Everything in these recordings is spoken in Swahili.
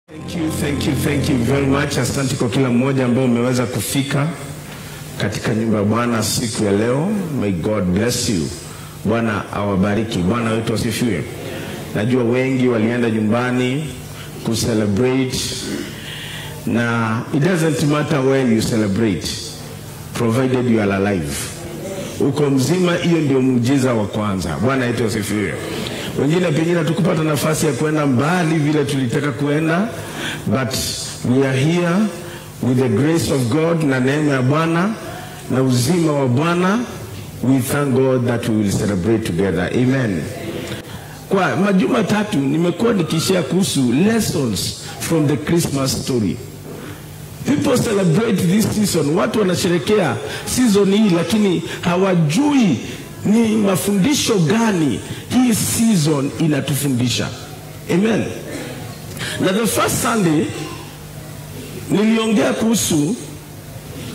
Thank you very much. Asante kwa kila mmoja ambao umeweza kufika katika nyumba ya Bwana siku ya leo. May God bless you. Bwana awabariki. Bwana wetu asifiwe. Najua wengi walienda nyumbani ku celebrate, na it doesn't matter where you celebrate provided you are alive. Uko mzima, hiyo ndio muujiza wa kwanza. Bwana wetu asifiwe. Wengine pengine tukupata nafasi ya kwenda mbali vile tulitaka kuenda, but we are here with the grace of God na neema ya Bwana na uzima wa Bwana. We thank God that we will celebrate together. Amen. Kwa majuma tatu nimekuwa nikishare kuhusu lessons from the Christmas story. People celebrate this season. Watu wanasherehekea season hii, lakini hawajui ni mafundisho gani hii season inatufundisha. Amen. Na the first Sunday niliongea kuhusu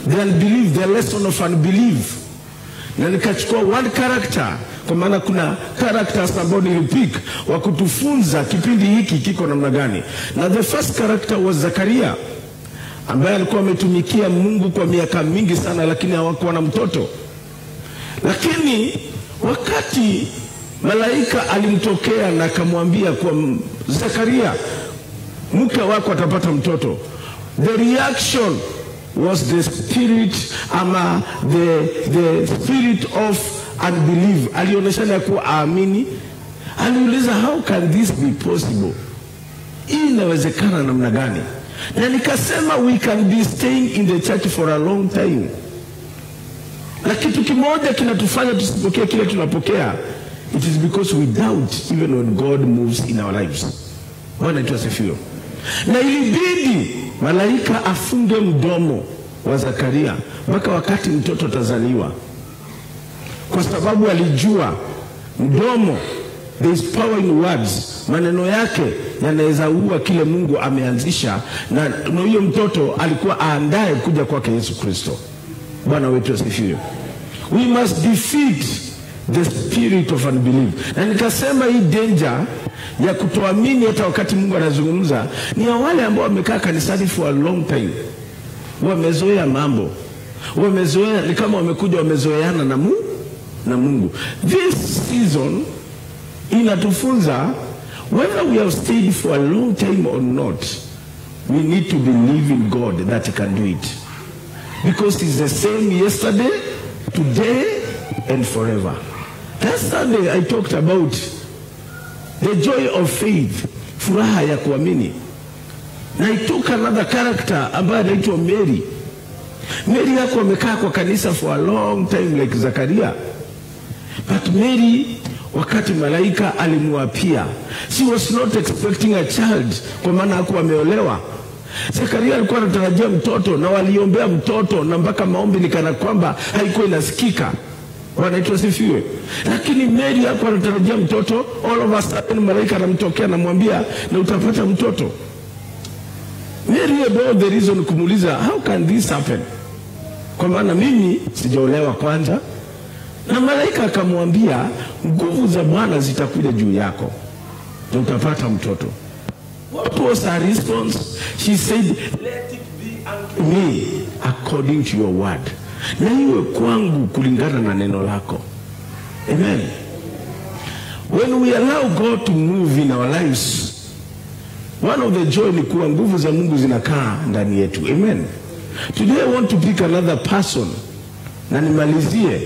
the unbelief, the lesson of unbelief. Na nikachukua one character, kwa maana kuna characters ambao nilipick wa kutufunza kipindi hiki kiko namna gani. Na the first character was Zakaria, ambaye alikuwa ametumikia Mungu kwa miaka mingi sana, lakini hawakuwa na mtoto. Lakini wakati malaika alimtokea na akamwambia kwa Zakaria, mke wako atapata mtoto, the reaction was the spirit the spirit of unbelief. Alionyeshana kuwa aamini. Aliuliza, how can this be possible? Hii inawezekana namna gani? Na nikasema we can be staying in the church for a long time, na kitu kimoja kinatufanya tusipokee kile tunapokea, it is because we doubt even when God moves in our lives. Bwana tuasifiwe. Na ilibidi malaika afunge mdomo wa Zakaria mpaka wakati mtoto tazaliwa, kwa sababu alijua mdomo, there is power in words. Maneno yake yanaweza ua kile Mungu ameanzisha, na huyo mtoto alikuwa aandae kuja kwake Yesu Kristo. Bwana wetu asifiwe. We must defeat the spirit of unbelief. Na nikasema hii danger ya kutoamini hata wakati Mungu anazungumza ni ya wale ambao wamekaa kanisani for a long time. Wamezoea mambo. Wamezoea, ni kama wamekuja wamezoeana na Mungu. This season inatufunza whether we have stayed for a long time or not, we need to believe in God that He can do it. Because He's the same yesterday, today, and forever. Last Sunday I talked about the joy of faith, furaha ya kuamini. Na I took another character ambaye anaitwa Mary. Mary yako amekaa kwa kanisa for a long time like Zakaria. But Mary, wakati malaika alimwapia, she was not expecting a child, kwa maana hakuwa ameolewa. Zakaria alikuwa anatarajia mtoto, na waliombea mtoto, na mpaka maombi nikana kwamba haikuwa inasikika. Wanaitwa sifiwe. Lakini Mary hakuwa anatarajia mtoto. All of a sudden malaika anamtokea na mwambia, na utapata mtoto. Mary about the reason kumuuliza, how can this happen? Kwa maana mimi sijaolewa kwanza. Na malaika akamwambia, nguvu za Bwana zitakuja juu yako na utapata mtoto. What was her response? She said, let it be unto me according to your word. Na iwe kwangu kulingana na neno lako. Amen. When we allow God to move in our lives, one of the joy ni kuwa nguvu za Mungu zinakaa ndani yetu. Amen. Today I want to pick another person na nimalizie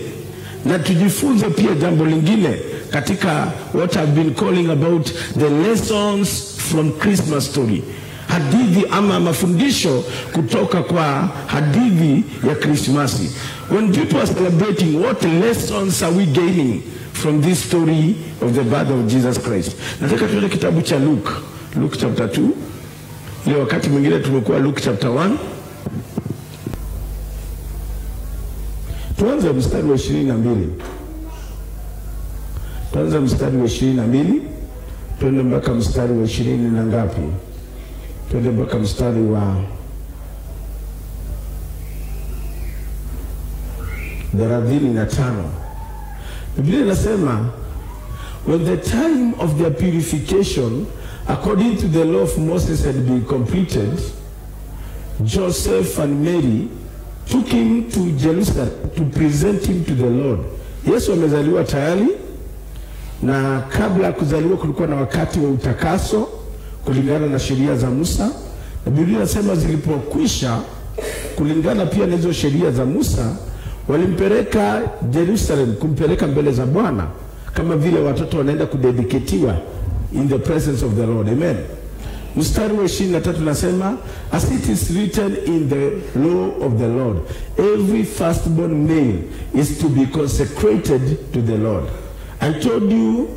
na tujifunze pia jambo lingine katika what I've been calling about the lessons from Christmas story. Hadithi ama mafundisho kutoka kwa hadithi ya Krismasi. When people are celebrating, what lessons are we gaining from this story of the birth of Jesus Christ? Nataka tuende kitabu cha Luke chapter 2. Leo wakati mwingine tumekuwa Luke chapter 1. Tuanze mstari wa 22. Tuanze mstari wa 22. Tuende mpaka mstari wa 20 na ngapi? Tuende mpaka mstari wa 35. Biblia inasema, when the time of their purification according to the law of Moses had been completed, Joseph and Mary took him to Jerusalem to present him to the Lord. Yesu amezaliwa tayari, na kabla kuzaliwa kulikuwa na wakati wa utakaso kulingana na sheria za Musa. Na Biblia inasema zilipokwisha kulingana pia na hizo sheria za Musa, walimpeleka Jerusalem, kumpeleka mbele za Bwana, kama vile watoto wanaenda kudedicatiwa in the presence of the Lord. Amen. Mstari wa 23 nasema, as it is written in the law of the Lord, every firstborn male is to be consecrated to the Lord. I told you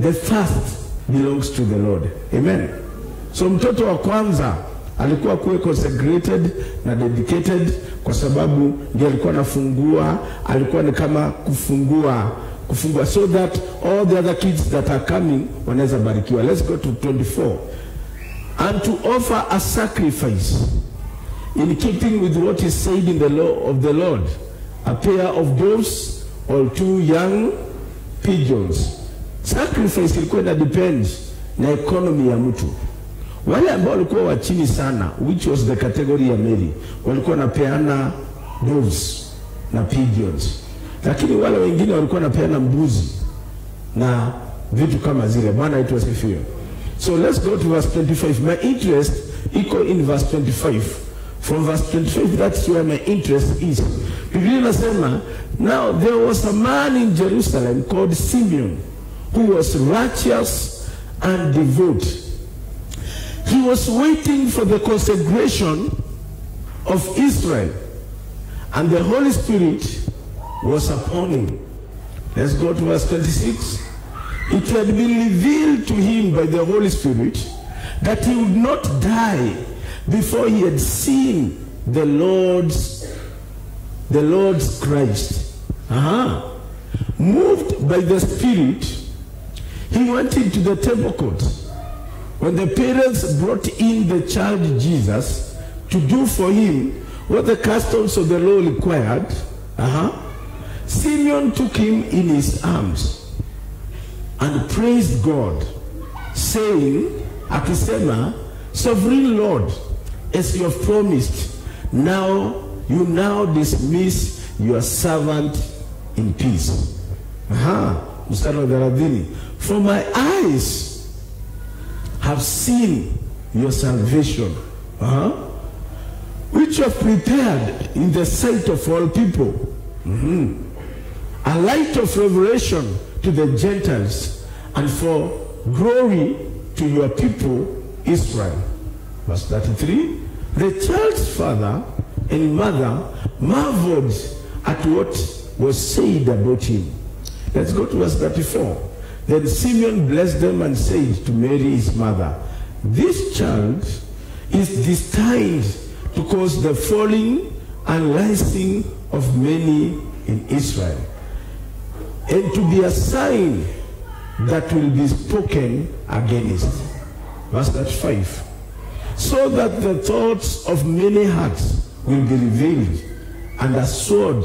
the first belongs to the Lord. Amen. So mtoto wa kwanza alikuwa kuwe consecrated na dedicated, kwa sababu ndiye alikuwa anafungua, alikuwa ni kama kufungua, so that all the other kids that are coming wanaweza barikiwa. Let's go to 24. And to offer a sacrifice in keeping with what is said in the law of the Lord, a pair of doves or 2 young pigeons. Sacrifice ilikuwa ina depend na economy ya mtu. Wale ambao walikuwa wa chini sana, which was the category ya Mary, walikuwa napeana doves na pigeons. Lakini wale wengine walikuwa napeana mbuzi na vitu kama zile. Bwana wetu asifiwe. So let's go to verse 25. My interest iko in verse 25. From verse 25, that's where my interest is. Biblia inasema, now there was a man in Jerusalem called Simeon, who was righteous and devout. He was waiting for the consecration of Israel, and the Holy Spirit was upon him. Let's go to verse 26. It had been revealed to him by the Holy Spirit that he would not die before he had seen the Lord's Christ. Moved by the Spirit, he went into the temple court. When the parents brought in the child Jesus to do for him what the customs of the law required, Simeon took him in his arms and praised God, saying, akisema, Sovereign Lord, as you have promised, you now dismiss your servant in peace. Mstari wa 30. For my eyes have seen your salvation, which you have prepared in the sight of all people, a light of revelation to the Gentiles, and for glory to your people Israel. Verse 33. The child's father and mother marveled at what was said about him. Let's go to verse 34. Then Simeon blessed them and said to Mary his mother, this child is destined to cause the falling and rising of many in Israel, and to be a sign that will be spoken against. Verse 35. So that the thoughts of many hearts will be revealed, and a sword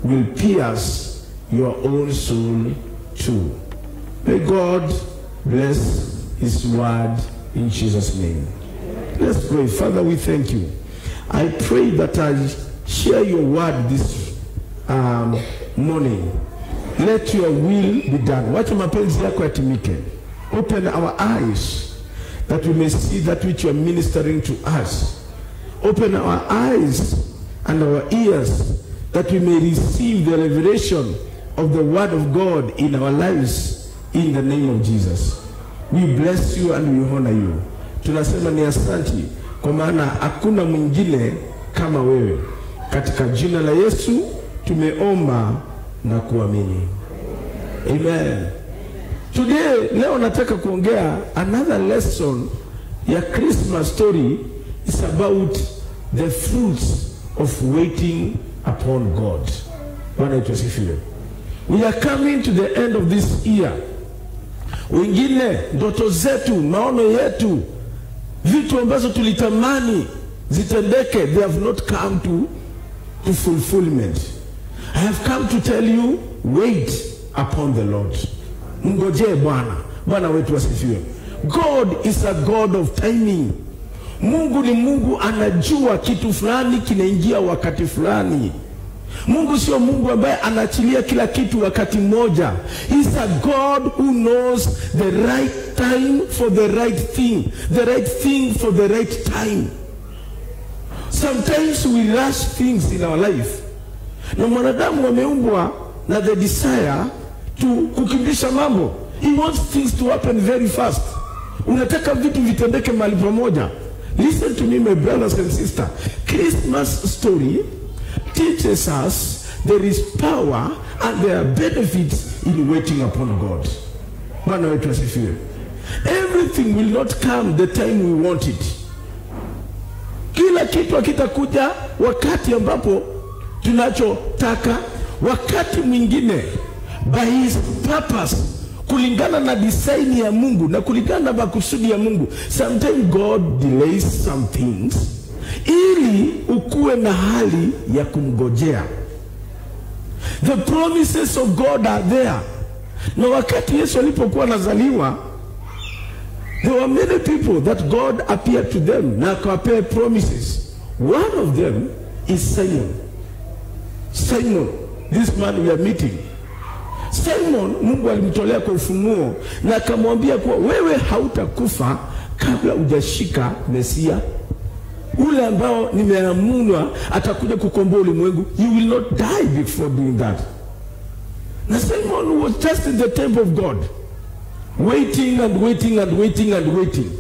will pierce your own soul too. May God bless his word in Jesus' name. Let's pray. Father, we thank you. I pray that I share your word this morning. Let your will be done. Wacha mapenzi yako yatimike. Open our eyes that we may see that which you are ministering to us. Open our eyes and our ears that we may receive the revelation of the word of God in our lives, in the name of Jesus. We bless you and we honor you. Tunasema ni asanti kwa maana hakuna mwingine kama wewe. Katika jina la Yesu tumeomba na kuamini. Amen. Today, leo nataka kuongea another lesson ya Christmas story is about the fruits of waiting upon God. Bwana wetu asifiwe. We are coming to the end of this year. Wengine ndoto zetu, maono yetu, vitu ambazo tulitamani zitendeke, they have not come to fulfillment. I have come to tell you, wait upon the Lord. Mngojee Bwana. Bwana wetu asifiwe. God is a God of timing. Mungu ni Mungu anajua kitu fulani kinaingia wakati fulani. Mungu sio Mungu ambaye anaachilia kila kitu wakati mmoja. He's a God who knows the right time for the right thing. The right thing for the right time. Sometimes we rush things in our life. Na mwanadamu ameumbwa na the desire to kukimbisha mambo. He wants things to happen very fast. Unataka vitu vitendeke mahali pamoja. Listen to me, my brothers and sisters. Christmas story teaches us there is power and there are benefits in waiting upon God. Everything will not come the time we want it. Kila kitu hakitakuja wakati ambapo tunachotaka. Wakati mwingine by his purpose, kulingana na design ya Mungu na kulingana na makusudi ya Mungu, sometimes God delays some things ili ukuwe na hali ya kumgojea. The promises of God are there. Na wakati Yesu alipokuwa anazaliwa, there were many people that God appeared to them na akawapea promises. One of them is Simon. Simon, this man we are meeting. Simon, Mungu alimtolea kwa ufunuo na akamwambia kuwa wewe hautakufa kabla hujashika Mesia. Ule ambao nimeamunwa atakuja kukomboa ulimwengu. You will not die before doing that. Na Simon was just in the temple of God, waiting and waiting and waiting and waiting.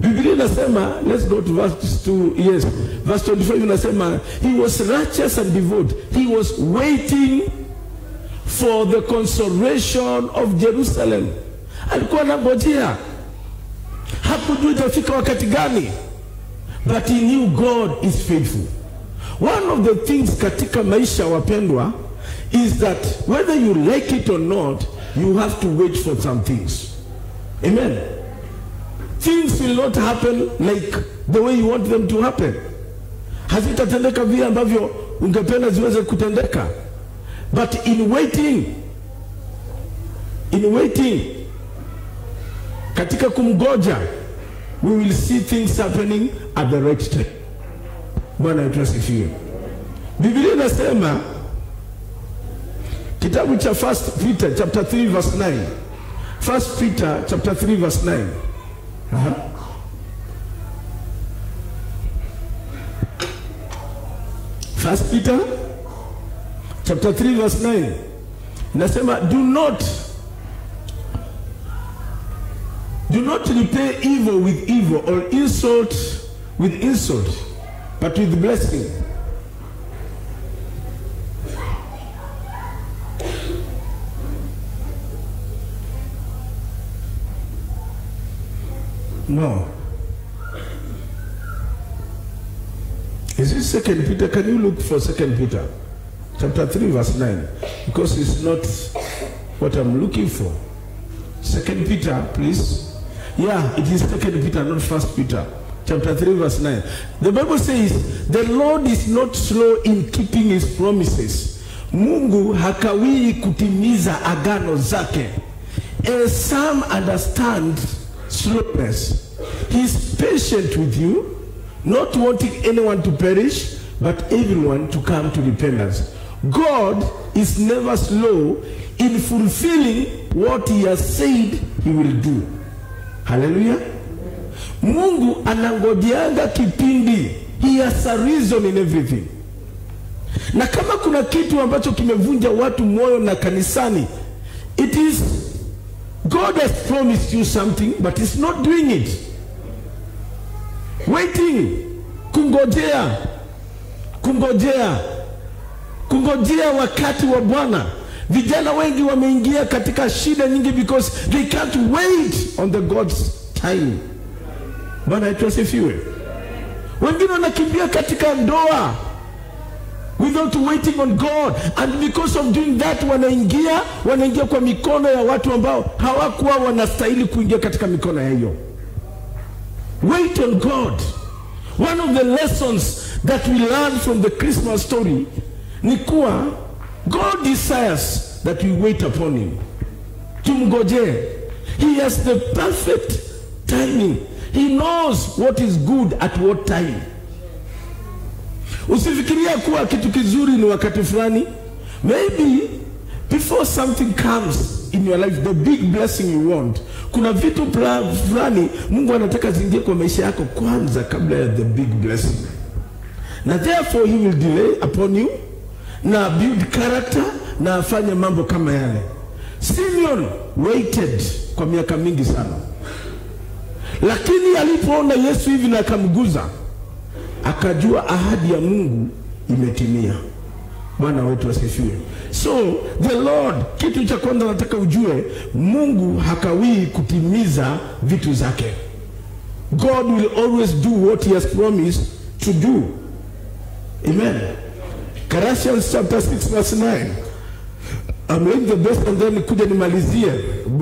Biblia inasema, let's go to verse 2. Yes, verse 25 inasema, he was righteous and devout. He was waiting for the consolation of Jerusalem. Alikuwa anangojea. Hakujua itafika wakati gani. But he knew God is faithful. One of the things katika maisha wapendwa is that whether you like it or not, you have to wait for some things. Amen. Things will not happen like the way you want them to happen. Hazitatendeka vile ambavyo ungependa ziweze kutendeka. But in waiting, katika kumgoja, we will see things happening at the right time. Bwana atusifiwe. Biblia inasema kitabu cha 1 Peter chapter 3 verse 9. 1 Peter chapter 3 verse 9. First Peter chapter 3 verse 9. Inasema do not repay evil with evil or insult with insult, but with blessing. No. Is it 2 Peter? Can you look for 2 Peter? Chapter 3 verse 9. Because it's not what I'm looking for. 2 Peter, please. Yeah, it is 2 Peter, not 1 Peter. Chapter 3 verse 9. The Bible says, the Lord is not slow in keeping his promises. Mungu hakawii kutimiza agano zake. As some understand slowness, he is patient with you, not wanting anyone to perish, but everyone to come to repentance. God is never slow in fulfilling what he has said he will do. Hallelujah. Mungu anangojeanga kipindi. He has a reason in everything. Na kama kuna kitu ambacho kimevunja watu moyo na kanisani, it is God has promised you something but he's not doing it. Waiting, kungojea wakati wa Bwana. Vijana wengi wameingia katika shida nyingi because they can't wait on the God's time. Bwana atusifiwe. Wengine wanakimbia katika ndoa without waiting on God, and because of doing that wanaingia kwa mikono ya watu ambao hawakuwa wanastahili kuingia katika mikono ya hiyo. Wait on God. One of the lessons that we learn from the Christmas story ni kuwa God desires that we wait upon him. Tumgoje. He has the perfect timing. He knows what is good at what time. Usifikiria kuwa kitu kizuri ni wakati fulani. Maybe before something comes in your life, the big blessing you want, kuna vitu fulani Mungu anataka zingie kwa maisha yako kwanza kabla ya the big blessing. Na therefore he will delay upon you, na build character, na afanye mambo kama yale. Simeon waited kwa miaka mingi sana. Lakini alipoona Yesu hivi na akamguza, akajua ahadi ya Mungu imetimia. Bwana wetu asifiwe. So the Lord, kitu cha kwanza nataka ujue, Mungu hakawii kutimiza vitu zake. God will always do what he has promised to do. Amen. Galatians chapter 6 verse 9. I'm reading the best and then kuja nimalizie.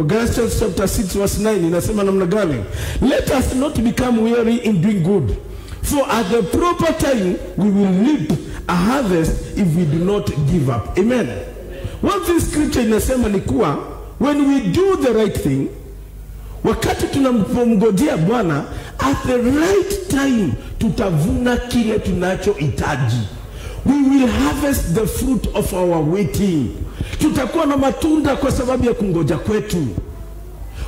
Galatians chapter 6 verse 9 inasema namna gani? Let us not become weary in doing good, for at the proper time we will reap a harvest if we do not give up. Amen. What this scripture inasema ni kuwa, when we do the right thing, wakati tunapomngojea Bwana, at the right time tutavuna kile tunachohitaji. We will harvest the fruit of our waiting. Tutakuwa na matunda kwa sababu ya kungoja kwetu.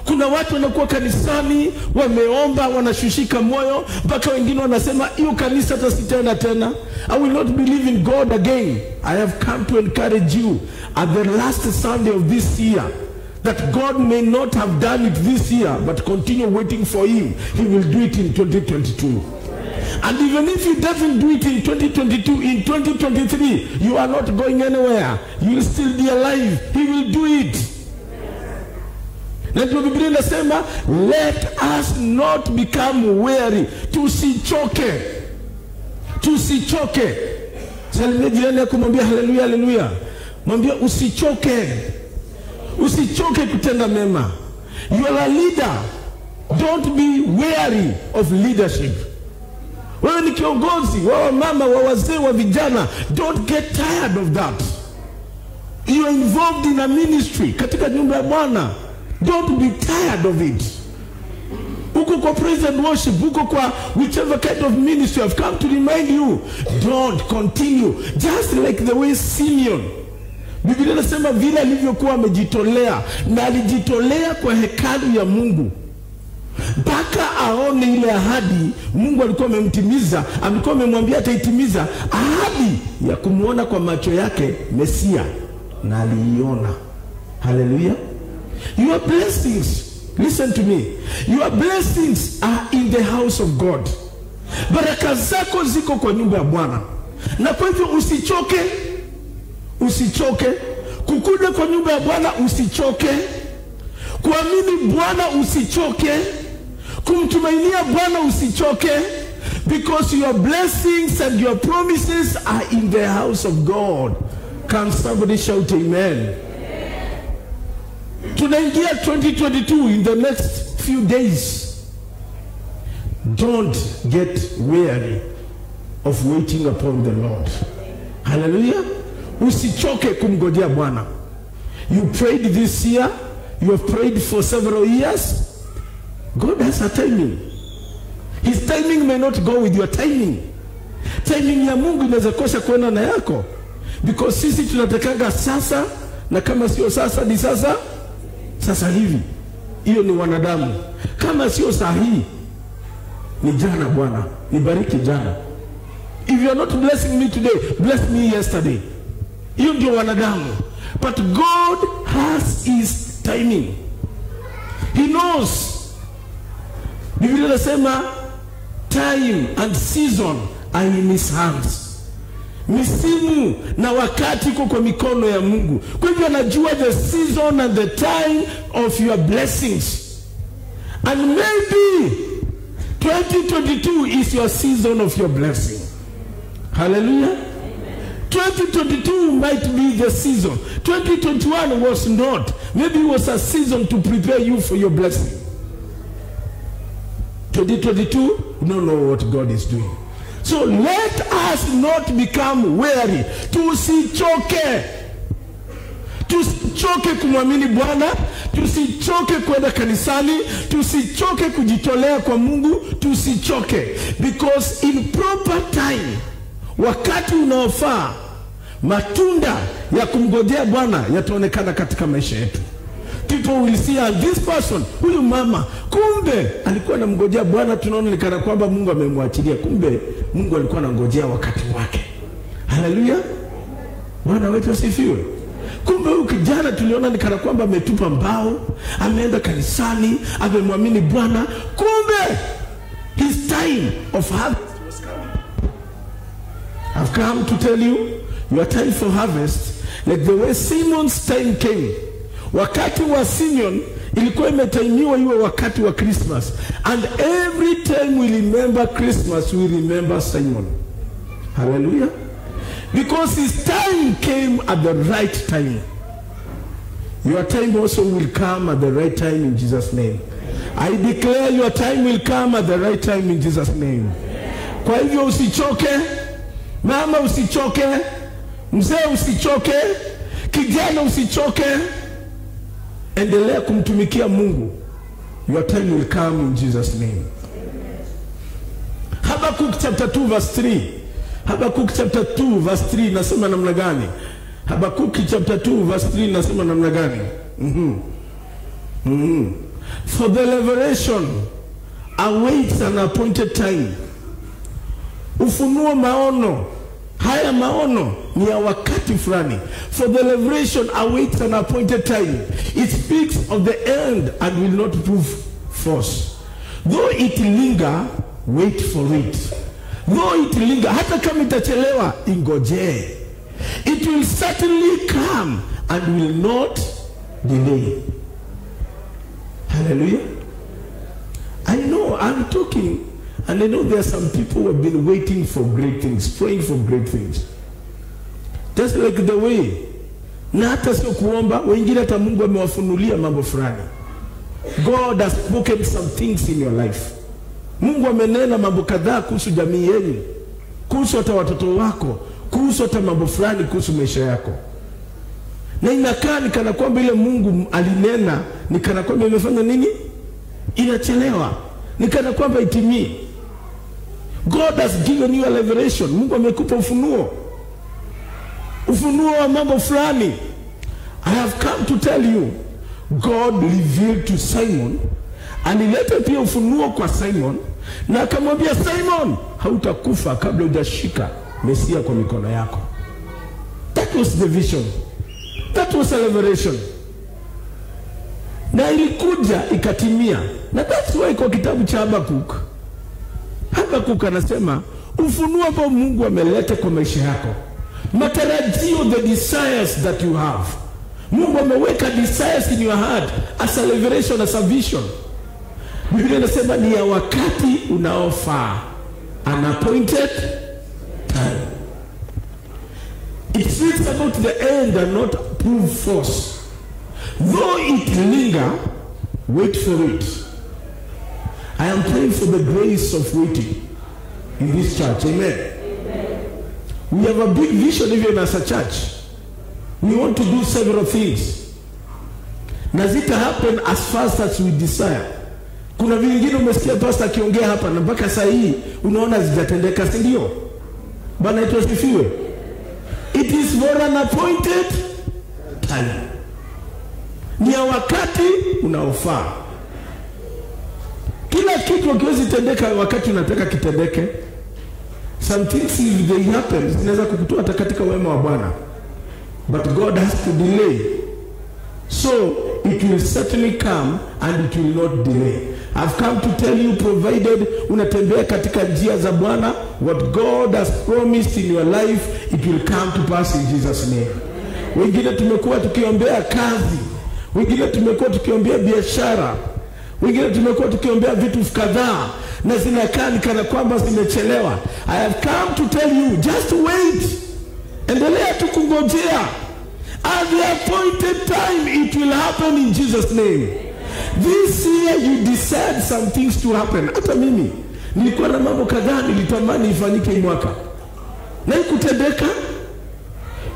Kuna watu wanakuwa kanisani, wameomba, wanashushika moyo, mpaka wengine wanasema hiyo kanisa tasitenda tena. I will not believe in God again. I have come to encourage you at the last Sunday of this year that God may not have done it this year, but continue waiting for him. He will do it in 2022. And even if he doesn't do it in 2022, in 2023, you are not going anywhere. You will still be alive. He will do it. Na ndio Biblia inasema, let us not become weary. Tusichoke. Tusichoke. Salimia jirani yako, mwambie haleluya, haleluya. Mwambie usichoke. Usichoke kutenda mema. You are a leader. Don't be weary of leadership. Wewe ni kiongozi, wa mama, wa wazee, wa vijana. Don't get tired of that. You are involved in a ministry katika nyumba ya Bwana. Don't be tired of it. Uko kwa praise and worship, uko kwa whichever kind of ministry, I've come to remind you, don't continue. Just like the way Simeon, Biblia inasema vile alivyokuwa amejitolea, na alijitolea kwa hekalu ya Mungu, mpaka aone ile ahadi Mungu alikuwa amemtimiza, alikuwa amemwambia ataitimiza ahadi ya kumuona kwa macho yake Mesia, na aliiona. Hallelujah. Your blessings, listen to me, your blessings are in the house of God. Baraka zako ziko kwa nyumba ya Bwana. Na kwa hivyo usichoke. Usichoke kukuja kwa nyumba ya Bwana, usichoke kuamini Bwana, usichoke kumtumainia Bwana, usichoke, because your blessings and your promises are in the house of God. Can somebody shout amen? Tunaingia 2022 in the next few days. Don't get weary of waiting upon the Lord. Hallelujah. Usichoke kumngojea Bwana. You prayed this year. You have prayed for several years. God has a timing. His timing may not go with your timing. Timing ya Mungu inaweza kosa kuenda na yako. Because sisi tunatakanga sasa, na kama sio sasa ni sasa, sasa hivi. Hiyo ni wanadamu. Kama sio sahihi, ni jana Bwana. Nibariki jana. If you are not blessing me today, bless me yesterday. Hiyo ndio wanadamu. But God has his timing. He knows. Biblia inasema time and season are in his hands. Misimu na wakati uko kwa mikono ya Mungu. Kwa hivyo anajua the season and the time of your blessings. And maybe 2022 is your season of your blessing. Hallelujah. 2022 might be the season. 2021 was not. Maybe it was a season to prepare you for your blessing. 2022, you don't know what God is doing. So let us not become weary. Tusichoke. Tusichoke kumwamini Bwana, tusichoke kwenda kanisani, tusichoke kujitolea kwa Mungu, tusichoke. Because in proper time, wakati unaofaa, matunda ya kumngojea Bwana yataonekana katika maisha yetu. People will see this person, huyu mama, kumbe alikuwa anamngojea Bwana. Tunaona nikana kwamba Mungu amemwachilia, kumbe Mungu alikuwa anangojea wakati wake. Haleluya. Bwana wetu asifiwe. Kumbe huyu kijana tuliona nikana kwamba ametupa mbao, ameenda kanisani, amemwamini Bwana, kumbe his time of harvest was coming. I've come to tell you, your time for harvest, like the way Simon's time came. Wakati wa Simeon ilikuwa imetaimiwa iwe wakati wa Christmas, and every time we remember Christmas, we remember Simon. Hallelujah. Because his time came at the right time. Your time also will come at the right time in Jesus' name. I declare your time will come at the right time in Jesus' name. Kwa hivyo usichoke, mama usichoke, mzee usichoke, kijana usichoke. Endelea kumtumikia Mungu. Your time will come in Jesus' name. Habakkuk chapter 2 verse 3. Habakkuk chapter 2 verse 3 nasema namna gani? Habakkuk chapter 2 verse 3 nasema namna gani? For the liberation awaits an appointed time. Ufunuo maono, haya maono ni ya wakati fulani. For the liberation awaits an appointed time. It speaks of the end and will not prove false. Though it linger, wait for it. Though it linger, hata kama itachelewa, ingojee. It will certainly come and will not delay. Hallelujah. I know I'm talking, and I know there are some people who have been waiting for great things, praying for great things. Just like the way, na hata sio kuomba, wengine hata Mungu amewafunulia mambo fulani. God has spoken some things in your life. Mungu amenena mambo kadhaa kuhusu jamii yenu, kuhusu hata watoto wako, kuhusu hata mambo fulani kuhusu maisha yako. Na inakaa ni kana kwamba ile Mungu alinena ni kana kwamba imefanya nini? Inachelewa. Ni kana kwamba itimii. God has given you a revelation. Mungu amekupa ufunuo. Ufunuo wa mambo fulani. I have come to tell you, God revealed to Simon, alileta pia ufunuo kwa Simon, na akamwambia Simon, hautakufa kabla hujashika Mesia kwa mikono yako. That was the vision. That was a revelation. Na ilikuja ikatimia. Na that's why kwa kitabu cha Habakkuk anasema ufunuo ambao Mungu ameleta kwa maisha yako, matarajio, the desires that you have. Mungu ameweka desires in your heart as a revelation, as a vision. Biblia inasema ni ya wakati unaofaa, an appointed time. It speaks about the end and not prove false. Though it linger, wait for it. I am praying for the grace of waiting in this church. Amen. We have a big vision even as a church. We want to do several things. Na zita happen as fast as we desire. Kuna vingine umesikia pastor akiongea hapa na mpaka saa hii unaona zijatendeka, si ndio? Bwana yetu asifiwe. It is for an appointed time. Ni wakati unaofaa. Kila kitu kiwezi tendeka wakati unataka kitendeke. Some things if they happen zinaweza kukutoa hata katika wema wa Bwana. But God has to delay. So it will certainly come and it will not delay. I've come to tell you, provided unatembea katika njia za Bwana, what God has promised in your life, it will come to pass in Jesus' name. Wengine tumekuwa tukiombea kazi, wengine tumekuwa tukiombea biashara, wengine tumekuwa tukiombea vitu kadhaa na zinakaa kana kwamba zimechelewa. I have come to tell you, just wait. Endelea tu kungojea. At the appointed time it will happen in Jesus' name. This year you decide some things to happen. Hata mimi nilikuwa na mambo kadhaa nilitamani ifanyike mwaka na ikutendeka,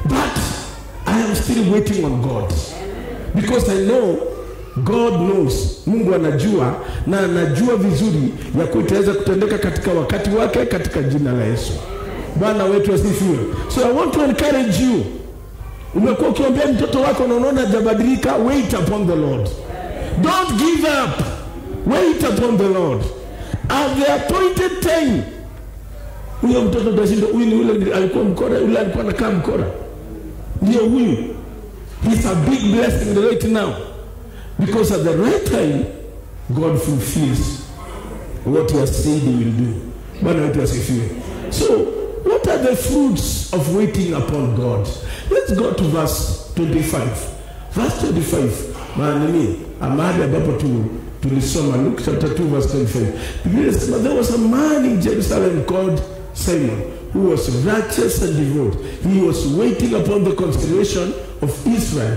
but I am still waiting on God. Because I know God knows. Mungu anajua na anajua vizuri ya kutaweza kutendeka katika wakati wake katika jina la Yesu. Bwana wetu asifiwe. So I want to encourage you. Umekuwa ukiombea mtoto wako na unaona hajabadilika, wait upon the Lord. Don't give up. Wait upon the Lord. At the appointed time. Huyo mtoto tashindo, huyu ni ule alikuwa mkora, ule alikuwa anakaa mkora. Ndio huyu. He's a big blessing right now. Because at the right time, God fulfills what he has said he will do. Bwana wetu asifiwe. So, what are the fruits of waiting upon God? Let's go to verse 25. Verse 25. Maanani, amahali ambapo tulisoma Luke chapter 2 verse 25. Biblia inasema there was a man in Jerusalem called Simon who was righteous and devout. He was waiting upon the consideration of Israel,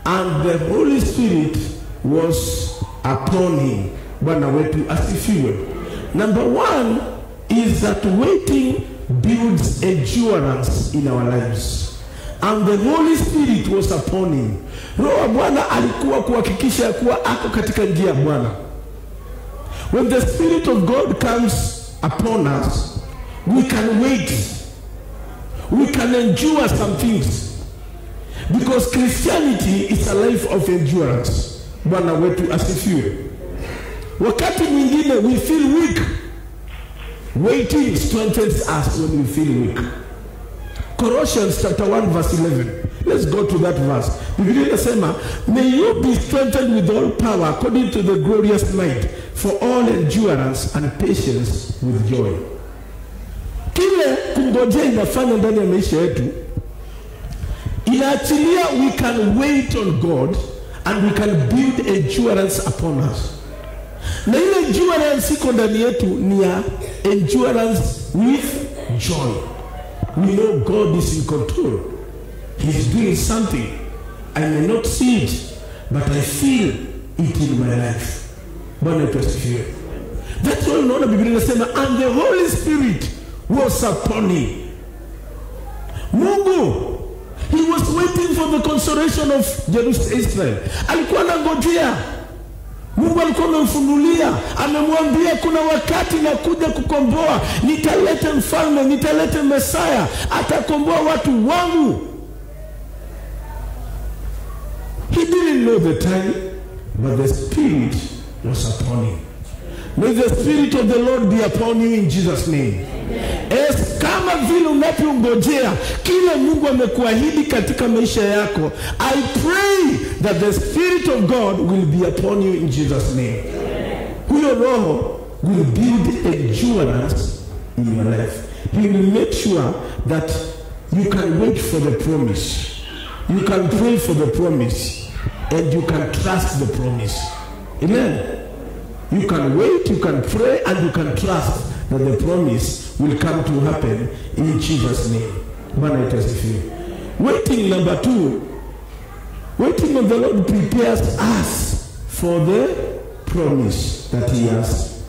and the Holy Spirit was upon him. Bwana wetu asifiwe. Number one is that waiting builds endurance in our lives. And the Holy Spirit was upon him. Roho wa Bwana alikuwa kuhakikisha kuwa ako katika njia ya Bwana. When the Spirit of God comes upon us, we can wait. We can endure some things. Because Christianity is a life of endurance. Bwana wetu asifiwe. Wakati mwingine we feel weak. Waiting strengthens us when we feel weak. Colossians chapter 1 verse 11. Let's go to that verse. Biblia inasema, may you be strengthened with all power according to the glorious might, for all endurance and patience with joy. Kile kungojea inafanya ndani ya maisha yetu, inaachilia we can wait on God and we can build endurance upon us. Na ile endurance iko ndani yetu ni ya endurance with joy. We know God is in control. He's doing something. I may not see it, but I feel it in my life. Bwana wetu asifiwe. That's why unaona Biblia inasema, and the Holy Spirit was upon him. Mungu, he was waiting for the consolation of Israel. Alikuwa anangojea. Mungu alikuwa amemfunulia, amemwambia kuna wakati na kuja kukomboa, nitaleta mfalme, nitaleta Mesaya, atakomboa watu wangu. He didn't know the time, but the Spirit was upon him. May the Spirit of the Lord be upon you in Jesus' name. Es kama vile unapongojea kile Mungu amekuahidi katika maisha yako, I pray that the Spirit of God will be upon you in Jesus' name. Huyo Roho will build endurance in your life. He will make sure that you can wait for the promise. You can pray for the promise, and you can trust the promise. Amen. You can wait, you can pray, and you can trust that the promise will come to happen in Jesus' name. Waiting, number 2. Waiting on the Lord prepares us for the promise that he has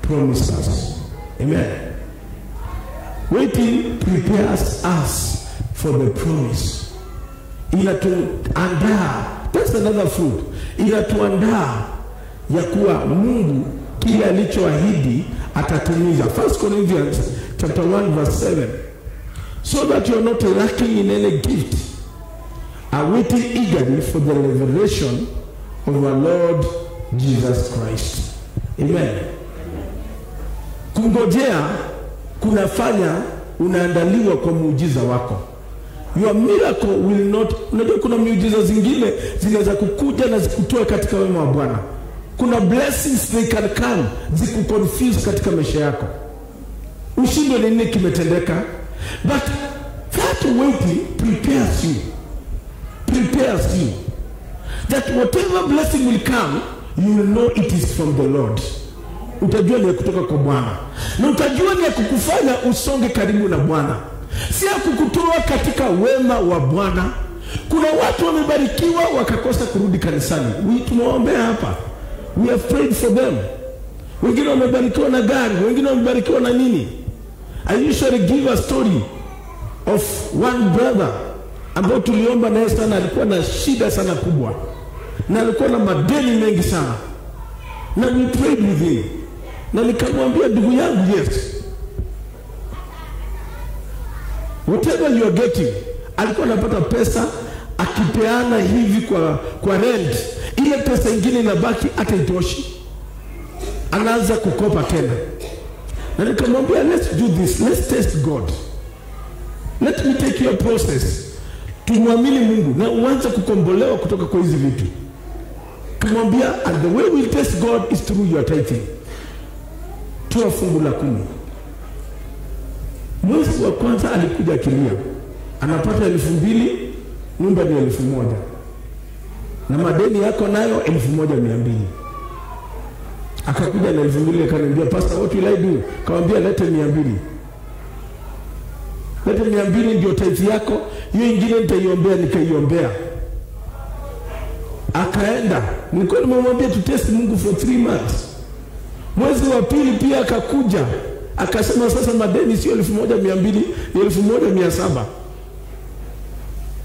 promised us. Amen. Waiting prepares us for the promise. Inatuandaa. That's another fruit. Inatuandaa ya kuwa Mungu kile alichoahidi atatimiza. 1 Corinthians chapter 1 verse 7. So that you are not lacking in any gift, are waiting eagerly for the revelation of our Lord Jesus Christ. Amen. Kungojea kunafanya unaandaliwa kwa muujiza wako. Your miracle will not. Unajua kuna miujiza zingine zinaweza kukuja na zikutoe katika wema wa Bwana. Kuna blessings they can come zikuconfuse katika maisha yako. Ushindwe ni nini kimetendeka. But that waiting prepares you. Prepares you. That whatever blessing will come, you will know it is from the Lord. Utajua ni kutoka kwa Bwana. Na utajua ni kukufanya usonge karibu na Bwana. Si kukutoa katika wema wa Bwana. Kuna watu wamebarikiwa wakakosa kurudi kanisani. Tunawaombea hapa. We have prayed for them. Wengine wamebarikiwa na gari, wengine wamebarikiwa na nini. I usually give a story of one brother ambao tuliomba naye sana, alikuwa na shida sana kubwa na alikuwa na madeni mengi sana, na we prayed with him, na nikamwambia ndugu yangu, yes, whatever you are getting. Alikuwa anapata pesa akipeana hivi kwa rent, ile pesa ingine inabaki hata itoshi, anaanza kukopa tena. Na nikamwambia let's do this, let's test God, let me take your process, tumwamini Mungu na uanze kukombolewa kutoka kwa hizi vitu. Kumwambia and the way we test God is through your tithing. Toa fungu la 10. Mwezi wa kwanza alikuja akilia, anapata 2,000, nyumba ni 1,000, na madeni yako nayo 1,200. Akakuja na 2,000, akaniambia pastor, what will I do? Akamwambia lete 200. Lete 200 ndio tithe yako, hiyo ingine nitaiombea. Nikaiombea. Akaenda. Nilikuwa nimemwambia tu test Mungu for 3 months. Mwezi wa pili pia akakuja, akasema sasa madeni sio 1,200, ni 1,700.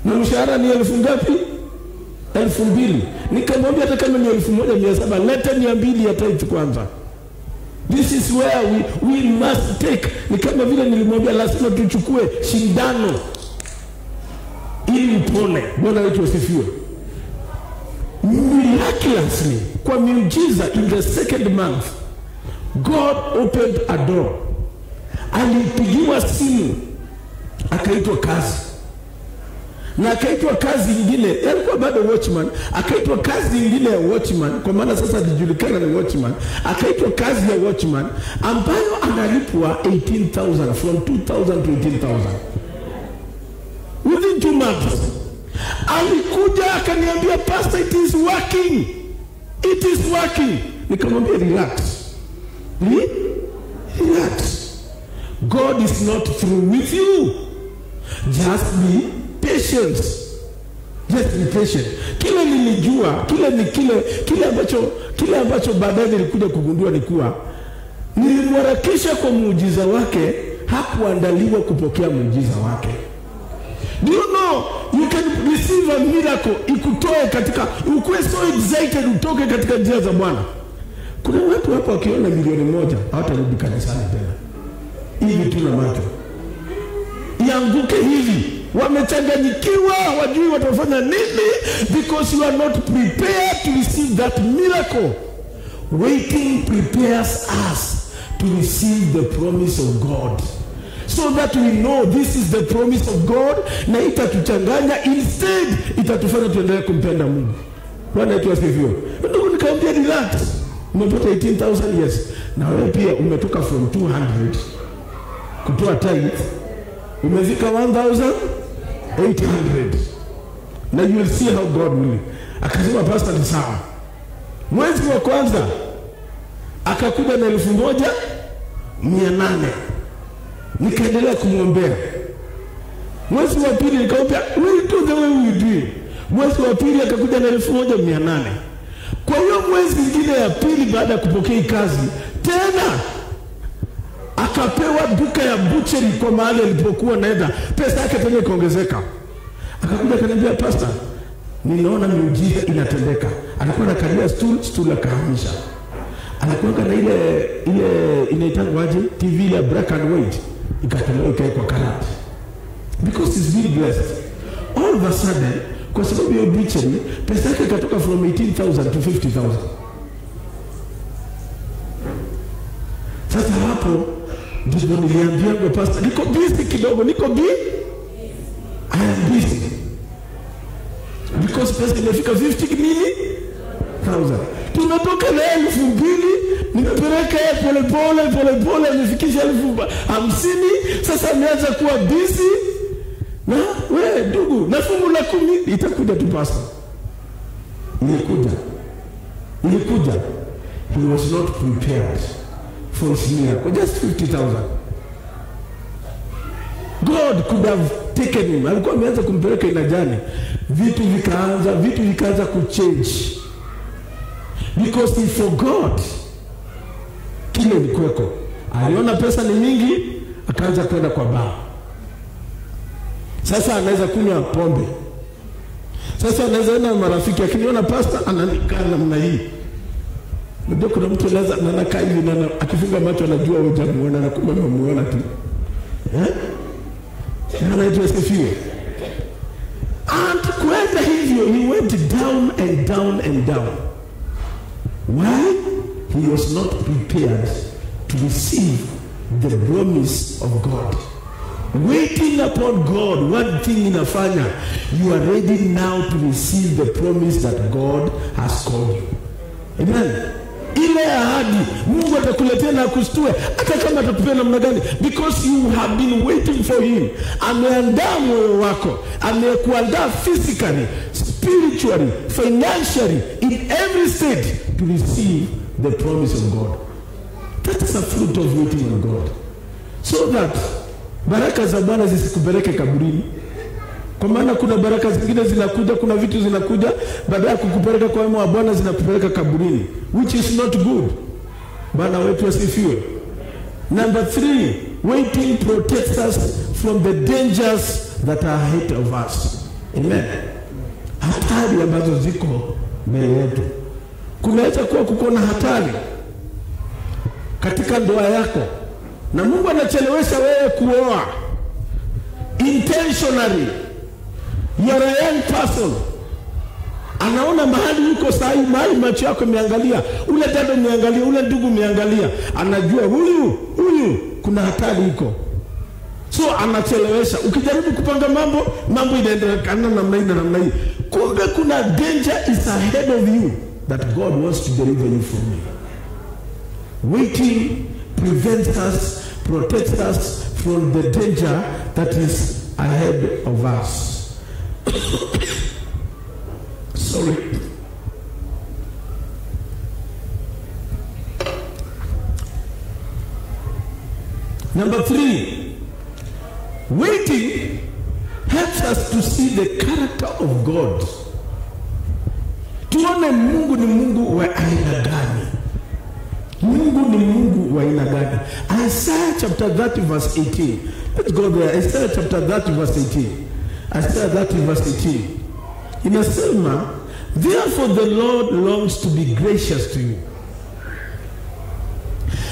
Na mshahara ni 1,000 ngapi? 2,000. Nikamwambia hata kama ni 1,700, leta 200 ya tithe kwanza. This is where we must take. Ni kama vile nilimwambia lazima tuchukue shindano ili upone. Bwana wetu asifiwe. Miraculously, kwa miujiza, in the second month, God opened a door. Alipigiwa simu, akaitwa kazi. Na akaitwa kazi nyingine, alikuwa bado watchman, akaitwa kazi nyingine ya watchman, kwa maana sasa alijulikana ni watchman. Akaitwa kazi ya watchman ambayo analipwa 18,000, from 2,000 to 18,000 within 2 months. Alikuja akaniambia pastor, it is working, it is working. Nikamwambia relax, relax, God is not through with you, just be patient, just be patient. Kile nilijua, kile ambacho baadaye nilikuja kugundua ni kuwa nilimharakisha kwa muujiza wake, hakuandaliwa kupokea muujiza wake. Do you know you can receive a miracle ikutoe katika, ukuwe so excited utoke katika njia za Bwana. Kuna watu hapa wakiona 1,000,000 hawatarudi kanisani tena. Hivi tuna macho ianguke hivi, wamechanganyikiwa, wajui watafanya nini, because you are not prepared to receive that miracle. Waiting prepares us to receive the promise of God, so that we know this is the promise of God, na itatuchanganya, instead itatufanya tuendelee kumpenda Mungu. Bwana wetu asifiwe. Ndugu, nikamwambia relax, umepata 18,000, yes, na wewe pia umetoka from 200 kutoa tithe, umefika 1,800, na you will see how God will. Akasema pastor ni sawa. Mwezi wa kwanza akakuja na 1,800, nikaendelea kumwombea. Mwezi wa pili nikamwambia we do the way we do. Mwezi wa pili akakuja na 1,800. Kwa hiyo mwezi mwingine ya pili baada ya kupokea kazi tena akapewa duka ya butchery kwa mahali alipokuwa naenda, pesa yake tena ikaongezeka. Akakuja akaniambia pastor, ninaona miujiza inatendeka. Alikuwa anakalia stool akahamisha. Alikuwa na ile inaitangwa aje, TV ya black and white, ikatolewa ikaekwa karat, because he's really blessed. All of a sudden, kwa sababu ya butchery, pesa yake ikatoka from 18,000 to 50,000. Sasa hapo ndipo niliambia kwa pastor, niko busy kidogo, I am busy, because pesa imefika 50,000. Tunatoka na 2,000, nimepeleka pole nifikisha 50,000. Sasa ameanza kuwa busy. Na wewe ndugu, na fungu la 10 itakuja tu pastor. Nilikuja. He was not prepared for his miracle. Just 50,000. God could have taken him. Alikuwa ameanza kumpeleka inajani. Vitu vikaanza kuchange. Because he forgot kile likweko. Aliona pesa ni mingi, akaanza kwenda kwa baa. Sasa anaweza kunywa pombe. Sasa anaweza enda marafiki, akiniona pastor ananika namna hii. Ndio kuna mtu anaweza anakaa hivi na akifunga macho anajua wewe jamuona na kumbe umemuona tu. Anaitwa sifiwe. And kwenda hivyo, he went down and down and down. Why? He was not prepared to receive the promise of God. Waiting upon God, one thing inafanya, you are ready now to receive the promise that God has called you. Amen. Ile ahadi Mungu atakuletea na kustue hata kama atakupea namna gani, because you have been waiting for him. Ameandaa moyo wako, amekuandaa physically, spiritually, financially, in every state to receive the promise of God. That is a fruit of waiting on God. So that baraka za Bwana zisikupeleke kaburini. Kwa maana kuna baraka zingine zinakuja, kuna vitu zinakuja baada ya kukupeleka kwa wema wa Bwana zinakupeleka kaburini, which is not good. Bwana wetu asifiwe. Number 3, waiting protects us from the dangers that are ahead of us. Amen. Hatari ambazo ziko mbele yetu. Kunaweza kuwa kuko na hatari katika ndoa yako, na Mungu anachelewesha wewe kuoa intentionally. You are a young person. Anaona mahali uko sahi, mahali macho yako imeangalia, ule dada umeangalia, ule ndugu umeangalia, anajua huyu kuna hatari iko. So anachelewesha. Ukijaribu kupanga mambo inaendelea kana namna hii na namna hii. Kumbe kuna danger is ahead of you that God wants to deliver you from. Waiting prevents us, protects us from the danger that is ahead of us. Sorry. Number 3, waiting helps us to see the character of God. Tuone Mungu ni Mungu wa aina gani. Mungu ni Mungu wa aina gani. Isaiah chapter 30 verse 18. Let's go there. Isaiah chapter 30 verse 18. Isaiah 30 verse 18. Inasema, therefore the Lord longs to be gracious to you,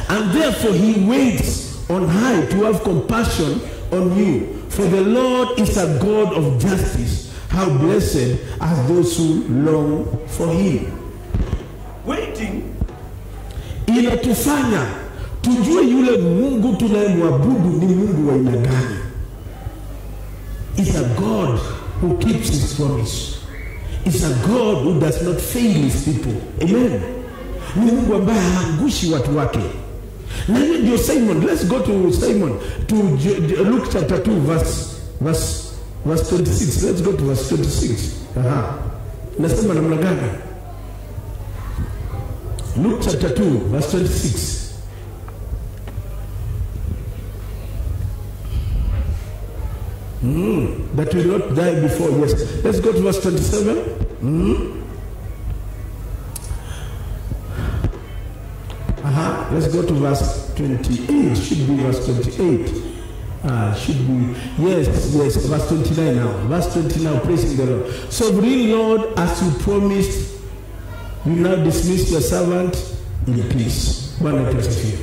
and therefore he waits on high to have compassion on you. For the Lord is a God of justice. How blessed are those who long for him. Waiting inatufanya tujue yule Mungu tunayemwabudu ni Mungu wa aina gani. Is a God who keeps his promise. Is a God who does not fail his people. Amen. Ni Mungu ambaye haangushi watu wake. Na hiyo ndio Simon. Let's go to Simon, to Luke chapter 2 verse 26. Let's go to verse 26. Nasema namna gani? Luke chapter 2 verse 26. That will not die before. Yes. Let's go to verse 27. Let's go to verse 28. Should be verse 28. Should be. Yes, verse 29 now. Verse 29, praising the Lord. Sovereign Lord, as you promised, you now dismiss your servant in peace. Bwana tusifiwe.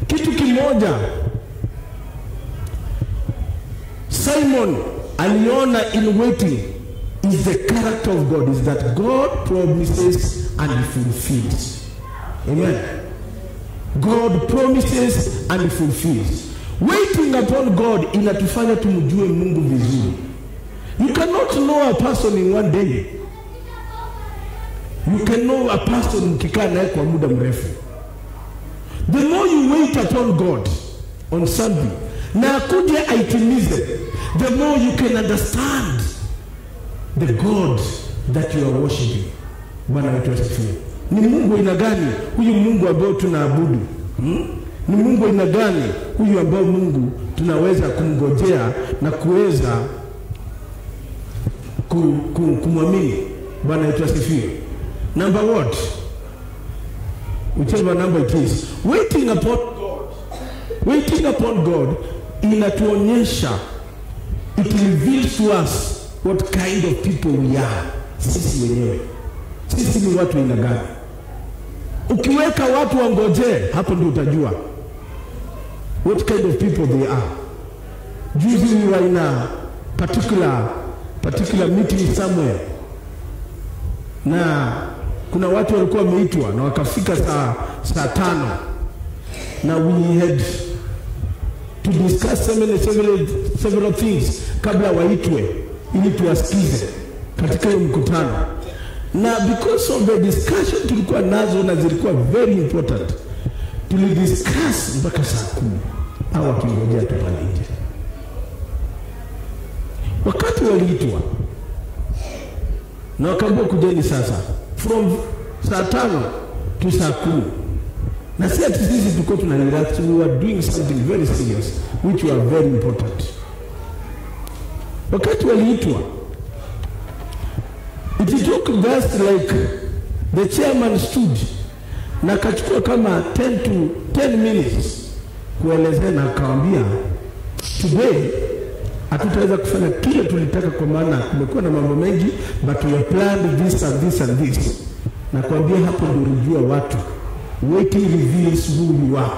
Kitu kimoja Simon aliona in waiting is the character of God, is that God promises and he fulfills. Amen. God promises and he fulfills. Waiting upon God inatufanya tumjue Mungu vizuri. You cannot know a person in one day. You can know a person mkikaa naye kwa muda mrefu. The more you wait upon God on something, na akuje aitimize, the more you can understand the God that you are worshiping. Bwana wetu asifiwe. Ni Mungu aina gani huyu Mungu ambao tunaabudu? Ni Mungu aina gani huyu ambao Mungu tunaweza kumngojea na kuweza kumwamini? Bwana wetu asifiwe. Number what? Whichever number it is. Waiting upon God. Waiting upon God inatuonyesha it reveals to us what kind of people we are. Sisi wenyewe, sisi ni watu aina gani? Ukiweka watu wangojee, hapo ndio utajua what kind of people they are. Juzi we were in a particular meeting somewhere, na kuna watu walikuwa wameitwa na wakafika saa 5, na we had to discuss several things kabla waitwe ili tuwasikize katika mkutano. Na because of the discussion tulikuwa nazo na zilikuwa very important, tulidiscuss mpaka saa 10 au wakingojea tu pale nje. Wakati waliitwa na wakaambiwa kujeni sasa from saa 5 to saa 10, na si ati sisi tulikuwa tunarelax, we were doing something very serious which were very important. Wakati waliitwa, it took just like the chairman stood na kachukua kama 10 minutes kuelezea, na akawaambia today hatutaweza kufanya kile tulitaka kwa maana kumekuwa na mambo mengi, but we have planned this and this and this. Na kuambia hapo ndio unajua watu, waiting reveals who you are.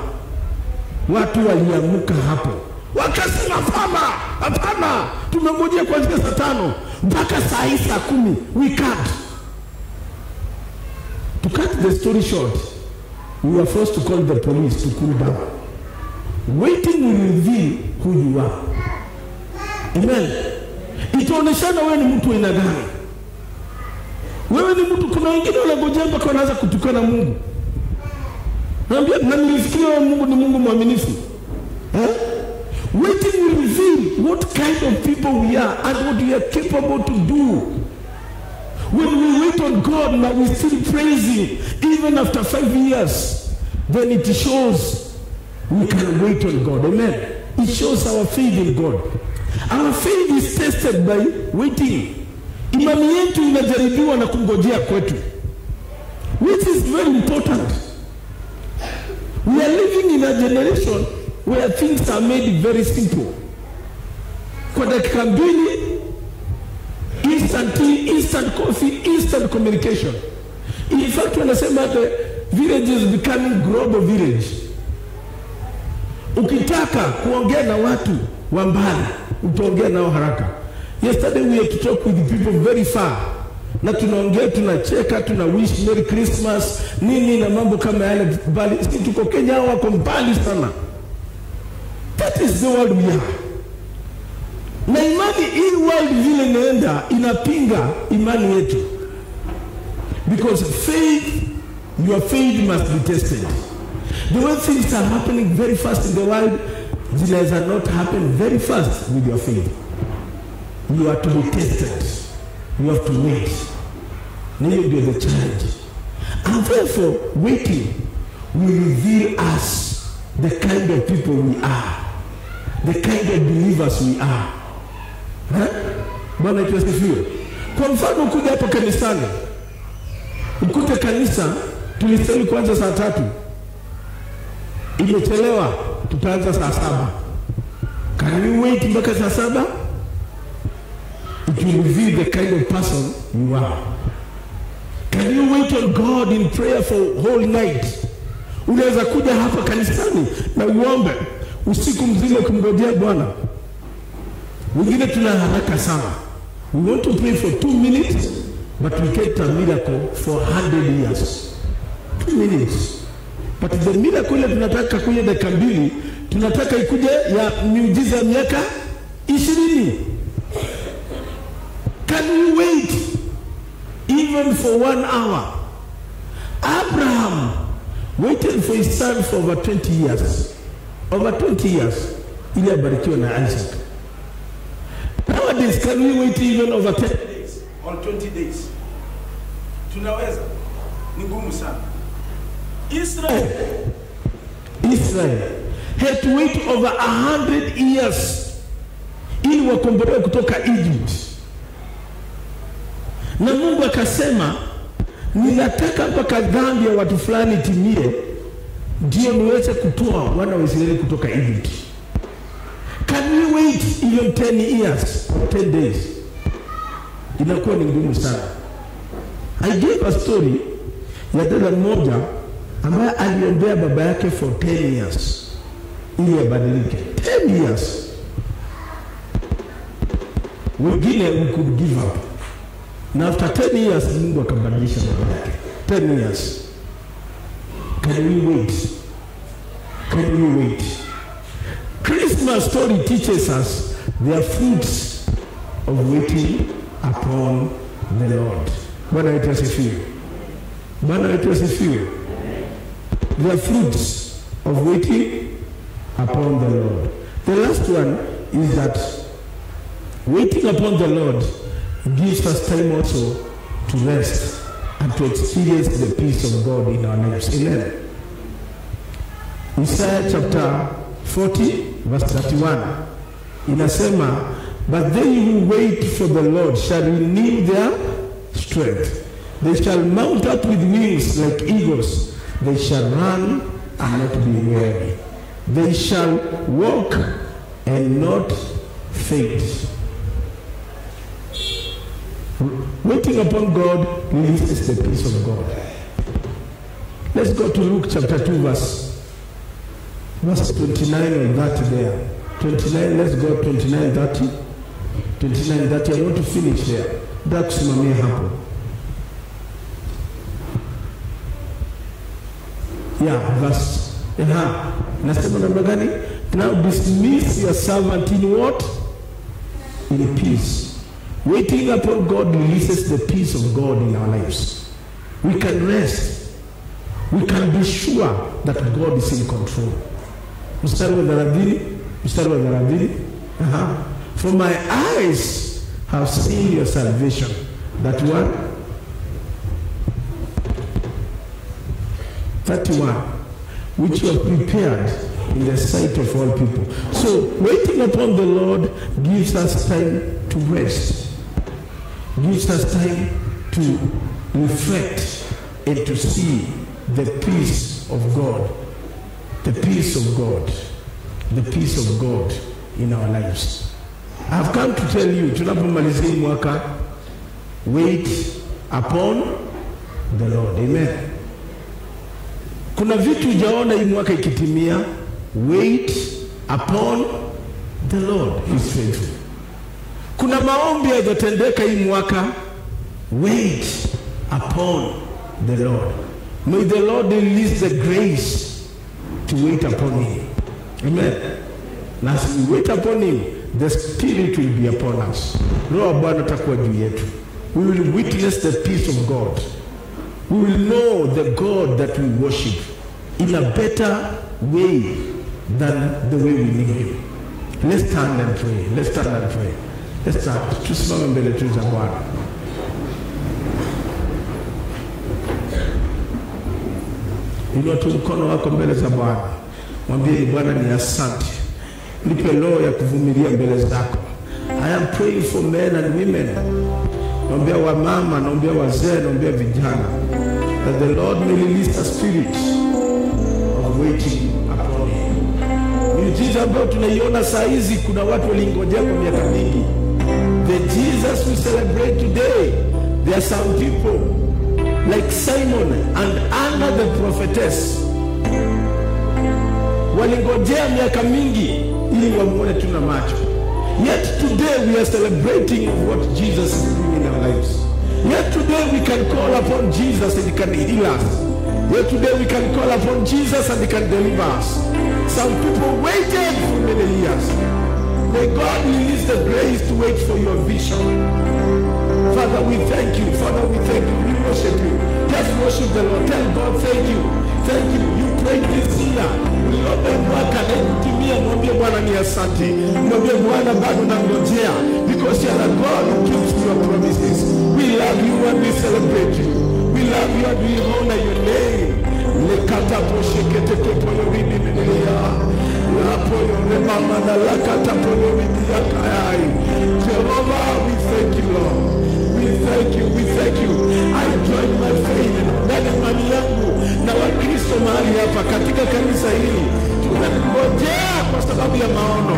Watu waliamuka hapo wakasema hapana, tumengojea kuanzia saa 5 mpaka saa 10 we can't. To cut the story short, we were forced to call the police to cool down. Waiting will reveal who you are. Amen. Itaoneshana wewe ni mtu aina gani. Wewe ni mtu, kuna wengine wanangojea mpaka wanaanza kutukana Mungu. Naambia, na nilifikiria Mungu ni Mungu mwaminifu. Waiting will reveal what kind of people we are and what we are capable to do. When we wait on God, now we still praise Him even after 5 years, then it shows we can wait on God. Amen. It shows our faith in God. Our faith is tested by waiting. Imani yetu inajaribiwa na kungojea kwetu, which is very important. We are living in a generation where things are made very simple. Kwa dakika mbili, instant tea, instant coffee, instant communication. In fact, wanasema the village is becoming global village. Ukitaka kuongea na watu wa mbali, utaongea nao haraka. Yesterday we had to talk with the people very far. Na tunaongea, tunacheka, tuna wish Merry Christmas, nini na mambo kama yale, bali sisi tuko Kenya, wako mbali sana. That is the world we are. Na imani hii world vile inaenda inapinga imani yetu. Because faith, your faith must be tested. The way things are happening very fast in the world, these are not happen very fast with your faith. You are to be tested. You have to wait. Now you do the challenge. And therefore, waiting will reveal us the kind of people we are, the kind of believers we are. Bwana tusifiwe. Kwa mfano, kuja hapa kanisani, ukute kanisa tulistahili kuanza saa 3, imechelewa, tutaanza saa 7. Can you wait mpaka saa 7? It will reveal the kind of person you are. Can you wait on God in prayer for whole night? Unaweza kuja hapa kanisani na uombe usiku mzima kumngojea Bwana. Wengine tuna haraka sana. We want to pray for 2 minutes, but we get a miracle for 100 years. 2 minutes. But the miracle ile tunataka kuja dakika 2, tunataka ikuje ya miujiza miaka 20. Can we wait even for 1 hour? Abraham waited for his son for over 20 years. Over 20 years. Ili abarikiwe na Isaac. Nowadays, can we wait even over 10 days or 20 days? Tunaweza. Ni ngumu sana. Israel had to wait over 100 years ili wakombolewe kutoka Egypt. Na Mungu akasema, ninataka mpaka dhambi ya watu fulani itimie ndio niweze kutoa wana wa Israeli kutoka Egypt. Can we wait even 10 years or 10 days? Inakuwa ni ngumu sana. I gave a story ya dada mmoja ambaye aliombea baba yake for 10 years ili abadilike. 10 years. Wengine we could give up. Na after 10 years Mungu akabadilisha baba yake. 10 years. Can we wait? Can we wait? Christmas story teaches us there are fruits of waiting upon the Lord. Bwana wetu asifiwe. Bwana wetu asifiwe. There are fruits of waiting upon the Lord. The last one is that waiting upon the Lord gives us time also to rest and to experience the peace of God in our lives. Amen. Isaiah chapter 40 verse 31 inasema, but they who wait for the Lord shall renew their strength. They shall mount up with wings like eagles. They shall run and not be weary. They shall walk and not faint. Waiting upon God releases the peace of God. Let's go to Luke chapter 2 verse 29 and 30 there. 29, let's go 29, 30. 29, 30. I want to finish there. That's kusimamia hapo. Yeah, verse. Nasema namna gani? Now dismiss your servant in what? In peace. Waiting upon God releases the peace of God in our lives. We can rest. We can be sure that God is in control. Mstari wa 30. For my eyes have seen your salvation. That one. 31. Which you have prepared in the sight of all people. So waiting upon the Lord gives us time to rest. Gives us time to reflect and to see the peace of God. The peace of God. The peace of God in our lives. I have come to tell you, tunapomalizia mwaka, wait upon the Lord. Amen. Kuna vitu hujaona hii mwaka ikitimia. Wait upon the Lord is faithful. Kuna maombi yatendeka hii mwaka. Wait upon the Lord. May the Lord release the grace to wait upon him. Amen. And as we wait upon him, the Spirit will be upon us. Roho Bwana atakuwa juu yetu. We will witness the peace of God. We will know the God that we worship in a better way than the way we knew him. Let's stand and pray. Let's stand and pray. Let's stand. Tusimame mbele tu za Bwana. Inua tu mkono wako mbele za Bwana. Mwambie Bwana ni asante. Nipe roho ya kuvumilia mbele zako. I am praying for men and women. Naombea wamama, naombea wazee, naombea vijana. That the Lord may release a spirit of waiting upon him. Miujiza ambayo tunaiona saa hizi, kuna watu walingojea kwa miaka mingi. The Jesus we celebrate today, there are some people like Simon and Anna the prophetess. Walingojea miaka mingi ili wamuone tuna macho. Yet today we are celebrating what Jesus is doing in our lives. Yet today we can call upon Jesus and he can heal us. Yet today we can call upon Jesus and he can deliver us. Some people waited for many years. May God release the grace to wait for your vision. Father, we thank you. Father, we thank you. We worship you. Just worship the Lord. Tell God, thank you. Thank you. You prayed this year. Uliomba mwaka na kutimia. Mwambie Bwana ni asante. Mwambie Bwana bado nangojea. Because you are a God who keeps your promises. We love you and we celebrate you. We love you and we honor your name. Lekata poshekete poyo ribi nilia. Lapoyo remama na lakata poyo ribi yakayai. Jehovah, we thank you, Lord. We thank you, we thank you. I join my faith ndani ya imani yangu na Wakristo mahali hapa katika kanisa hili. Tumekungojea kwa sababu ya maono.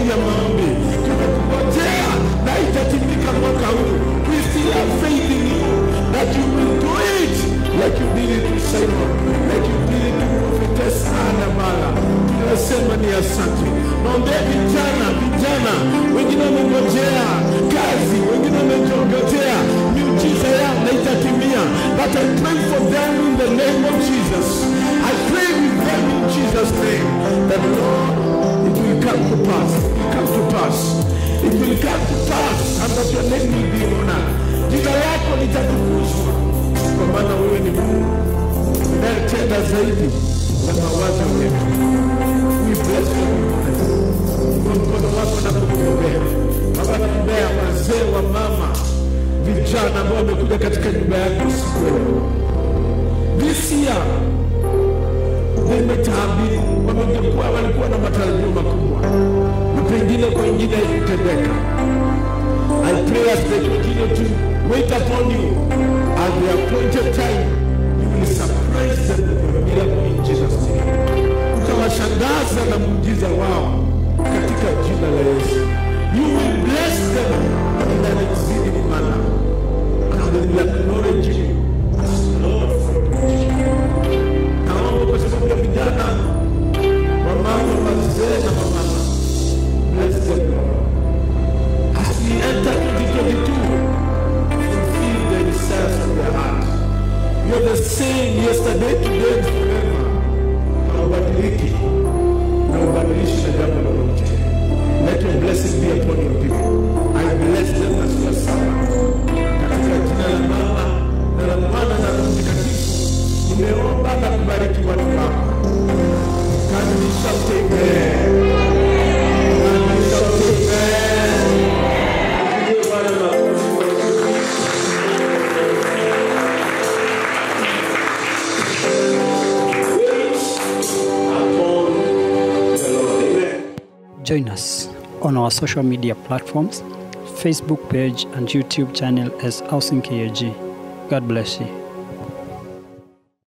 sababu ya maombi. Tumekungojea na itatimika mwaka huu. We still have faith in you that you will do it like you did it to Simon, like you did it to Prophetess Anna Mala. Tunasema ni asante. Naombea vijana wengine wamengojea kazi, wengine wamengojea miujiza yao na itatimia. But I pray for them in the name of Jesus. I pray with them in Jesus' name that Lord, it will come to pass. It will come to pass. It will come to pass, and that your name will be honored. Jina lako litatukuzwa, kwa maana wewe ni Mungu unayetenda zaidi ya mawazo yetu. We bless you. Kwa mkono wako na kukuombea. Baba, naombea wazee wa mama, vijana ambao wamekuja katika nyumba yako siku leo. This year, walikuwa na matarajio makubwa, na pengine kwa wengine haikutendeka. I pray as they continue to wait upon you at the appointed time, you will surprise them with your miracle in Jesus' name. Utawashangaza na muujiza wao katika jina la Yesu. You will bless them in an exceeding manner, and they will acknowledge you as Lord for provision. Naomba kwa sababu ya vijana, wamama, wazee na wamama, bless them, Lord. As we enter 2022, fulfill the desires of their heart. You are the same yesterday, today, and forever. Haubadiliki na ubadilishi na jambo lolote. Let your blessing be upon your people. I bless them as your servant. Katika jina la Baba na la Mwana na Roho Mtakatifu, nimeomba na kubariki watu wako. Can we shout amen? Can we shout amen? Join us on our social media platforms, Facebook page and YouTube channel as Housing KAG. God bless you.